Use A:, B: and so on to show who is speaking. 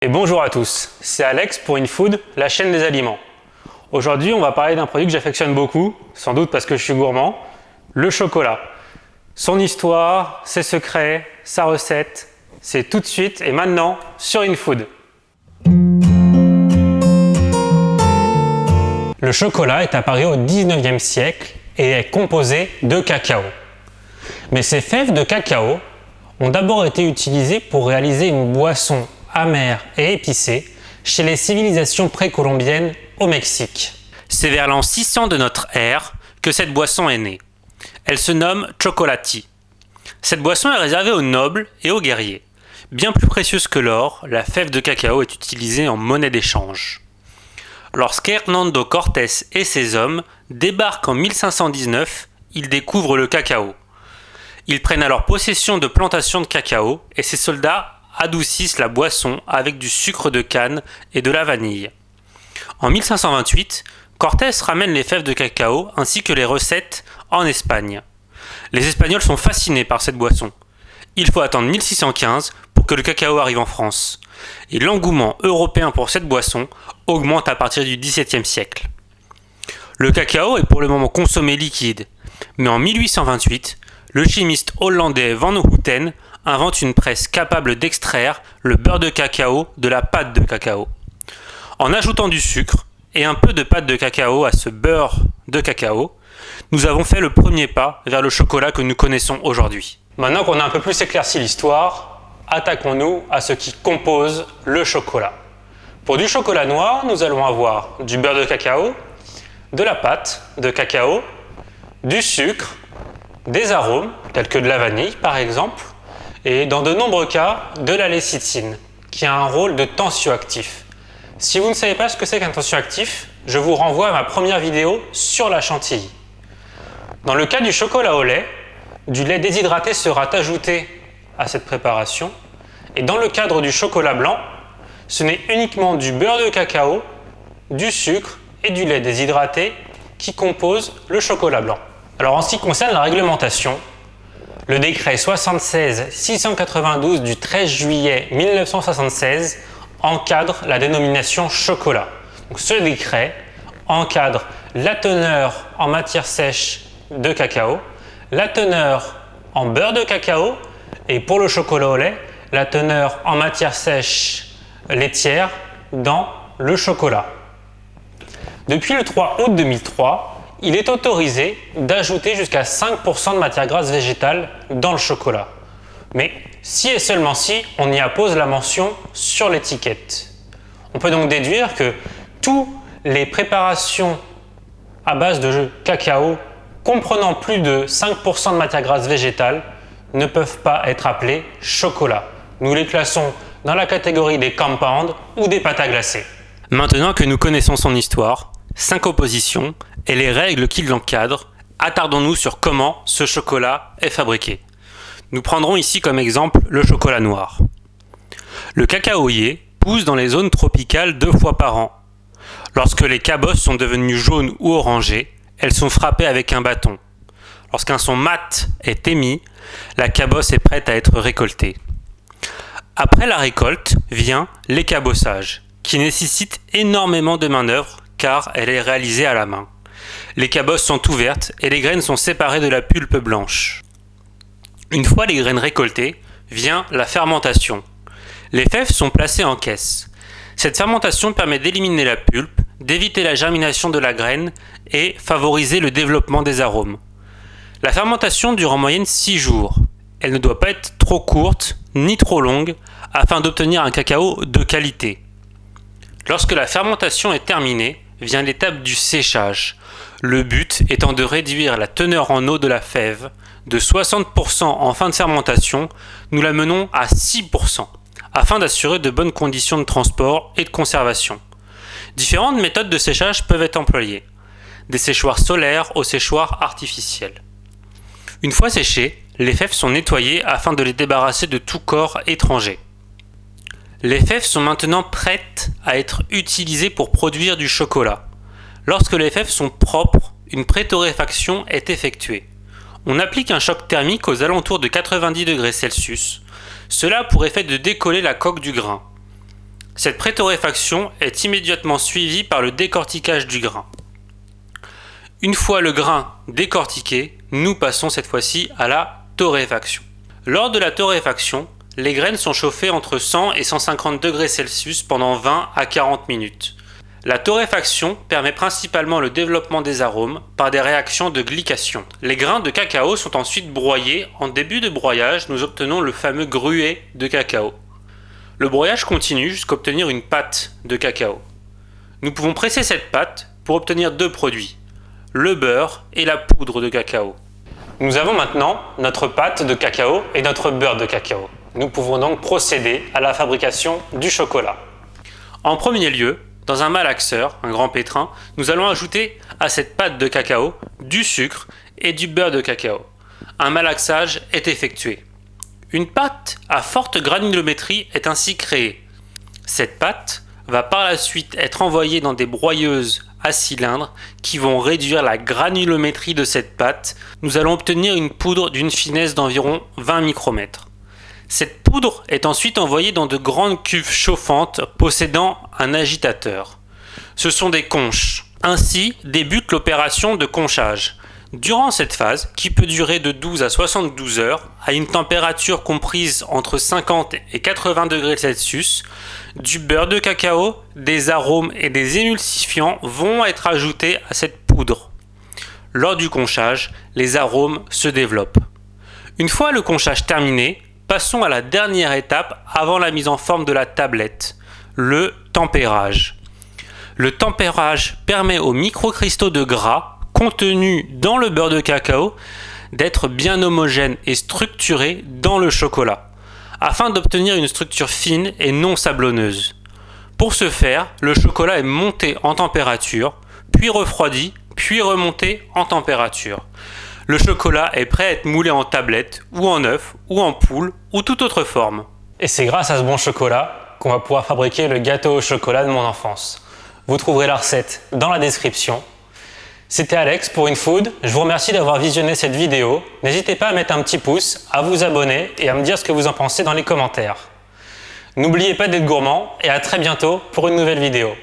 A: Et bonjour à tous, c'est Alex pour InFood, la chaîne des aliments. Aujourd'hui, on va parler d'un produit que j'affectionne beaucoup, sans doute parce que je suis gourmand, le chocolat. Son histoire, ses secrets, sa recette, c'est tout de suite et maintenant sur InFood. Le chocolat est apparu au 19e siècle et est composé de cacao. Mais ces fèves de cacao ont d'abord été utilisées pour réaliser une boisson amère et épicée chez les civilisations précolombiennes au Mexique. C'est vers l'an 600 de notre ère que cette boisson est née. Elle se nomme chocolati. Cette boisson est réservée aux nobles et aux guerriers. Bien plus précieuse que l'or, la fève de cacao est utilisée en monnaie d'échange. Lorsqu'Hernando Cortés et ses hommes débarquent en 1519, ils découvrent le cacao. Ils prennent alors possession de plantations de cacao et ces soldats adoucissent la boisson avec du sucre de canne et de la vanille. En 1528, Cortés ramène les fèves de cacao ainsi que les recettes en Espagne. Les Espagnols sont fascinés par cette boisson. Il faut attendre 1615 pour que le cacao arrive en France. Et l'engouement européen pour cette boisson augmente à partir du XVIIe siècle. Le cacao est pour le moment consommé liquide, mais en 1828, le chimiste hollandais Van Houten invente une presse capable d'extraire le beurre de cacao de la pâte de cacao. En ajoutant du sucre et un peu de pâte de cacao à ce beurre de cacao, nous avons fait le premier pas vers le chocolat que nous connaissons aujourd'hui. Maintenant qu'on a un peu plus éclairci l'histoire, attaquons-nous à ce qui compose le chocolat. Pour du chocolat noir, nous allons avoir du beurre de cacao, de la pâte de cacao, du sucre, des arômes tels que de la vanille par exemple, et dans de nombreux cas, de la lécithine, qui a un rôle de tensioactif. Si vous ne savez pas ce que c'est qu'un tensioactif, je vous renvoie à ma première vidéo sur la chantilly. Dans le cas du chocolat au lait, du lait déshydraté sera ajouté à cette préparation, et dans le cadre du chocolat blanc, ce n'est uniquement du beurre de cacao, du sucre et du lait déshydraté qui composent le chocolat blanc. Alors en ce qui concerne la réglementation, le décret 76-692 du 13 juillet 1976 encadre la dénomination chocolat. Donc ce décret encadre la teneur en matière sèche de cacao, la teneur en beurre de cacao et pour le chocolat au lait, la teneur en matière sèche laitière dans le chocolat. Depuis le 3 août 2003, il est autorisé d'ajouter jusqu'à 5% de matière grasse végétale dans le chocolat. Mais si et seulement si on y appose la mention sur l'étiquette. On peut donc déduire que toutes les préparations à base de cacao comprenant plus de 5% de matière grasse végétale ne peuvent pas être appelées chocolat. Nous les classons dans la catégorie des compounds ou des pâtes à glacer. Maintenant que nous connaissons son histoire, 5 oppositions et les règles qui l'encadrent, attardons-nous sur comment ce chocolat est fabriqué. Nous prendrons ici comme exemple le chocolat noir. Le cacaoyer pousse dans les zones tropicales 2 fois par an. Lorsque les cabosses sont devenues jaunes ou orangées, elles sont frappées avec un bâton. Lorsqu'un son mat est émis, la cabosse est prête à être récoltée. Après la récolte vient l'écabossage, qui nécessite énormément de main-d'œuvre car elle est réalisée à la main. Les cabosses sont ouvertes et les graines sont séparées de la pulpe blanche. Une fois les graines récoltées, vient la fermentation. Les fèves sont placées en caisse. Cette fermentation permet d'éliminer la pulpe, d'éviter la germination de la graine et favoriser le développement des arômes. La fermentation dure en moyenne 6 jours. Elle ne doit pas être trop courte ni trop longue afin d'obtenir un cacao de qualité. Lorsque la fermentation est terminée, vient l'étape du séchage. Le but étant de réduire la teneur en eau de la fève. De 60% en fin de fermentation, nous la menons à 6% afin d'assurer de bonnes conditions de transport et de conservation. Différentes méthodes de séchage peuvent être employées, des séchoirs solaires aux séchoirs artificiels. Une fois séchées, les fèves sont nettoyées afin de les débarrasser de tout corps étranger. Les fèves sont maintenant prêtes à être utilisées pour produire du chocolat. Lorsque les fèves sont propres, une prétorréfaction est effectuée. On applique un choc thermique aux alentours de 90 degrés Celsius. Cela a pour effet de décoller la coque du grain. Cette prétorréfaction est immédiatement suivie par le décortiquage du grain. Une fois le grain décortiqué, nous passons cette fois-ci à la torréfaction. Lors de la torréfaction, les graines sont chauffées entre 100 et 150 degrés Celsius pendant 20 à 40 minutes. La torréfaction permet principalement le développement des arômes par des réactions de glycation. Les grains de cacao sont ensuite broyés. En début de broyage, nous obtenons le fameux gruet de cacao. Le broyage continue jusqu'à obtenir une pâte de cacao. Nous pouvons presser cette pâte pour obtenir deux produits, le beurre et la poudre de cacao. Nous avons maintenant notre pâte de cacao et notre beurre de cacao. Nous pouvons donc procéder à la fabrication du chocolat. En premier lieu, dans un malaxeur, un grand pétrin, nous allons ajouter à cette pâte de cacao du sucre et du beurre de cacao. Un malaxage est effectué. Une pâte à forte granulométrie est ainsi créée. Cette pâte va par la suite être envoyée dans des broyeuses à cylindres qui vont réduire la granulométrie de cette pâte. Nous allons obtenir une poudre d'une finesse d'environ 20 micromètres. Cette poudre est ensuite envoyée dans de grandes cuves chauffantes possédant un agitateur. Ce sont des conches. Ainsi débute l'opération de conchage. Durant cette phase, qui peut durer de 12 à 72 heures, à une température comprise entre 50 et 80 degrés Celsius, du beurre de cacao, des arômes et des émulsifiants vont être ajoutés à cette poudre. Lors du conchage, les arômes se développent. Une fois le conchage terminé, passons à la dernière étape avant la mise en forme de la tablette, le tempérage. Le tempérage permet aux microcristaux de gras contenus dans le beurre de cacao d'être bien homogènes et structurés dans le chocolat, afin d'obtenir une structure fine et non sablonneuse. Pour ce faire, le chocolat est monté en température, puis refroidi, puis remonté en température. Le chocolat est prêt à être moulé en tablette, ou en œuf, ou en poule, ou toute autre forme. Et c'est grâce à ce bon chocolat qu'on va pouvoir fabriquer le gâteau au chocolat de mon enfance. Vous trouverez la recette dans la description. C'était Alex pour InFood. Je vous remercie d'avoir visionné cette vidéo. N'hésitez pas à mettre un petit pouce, à vous abonner et à me dire ce que vous en pensez dans les commentaires. N'oubliez pas d'être gourmand et à très bientôt pour une nouvelle vidéo.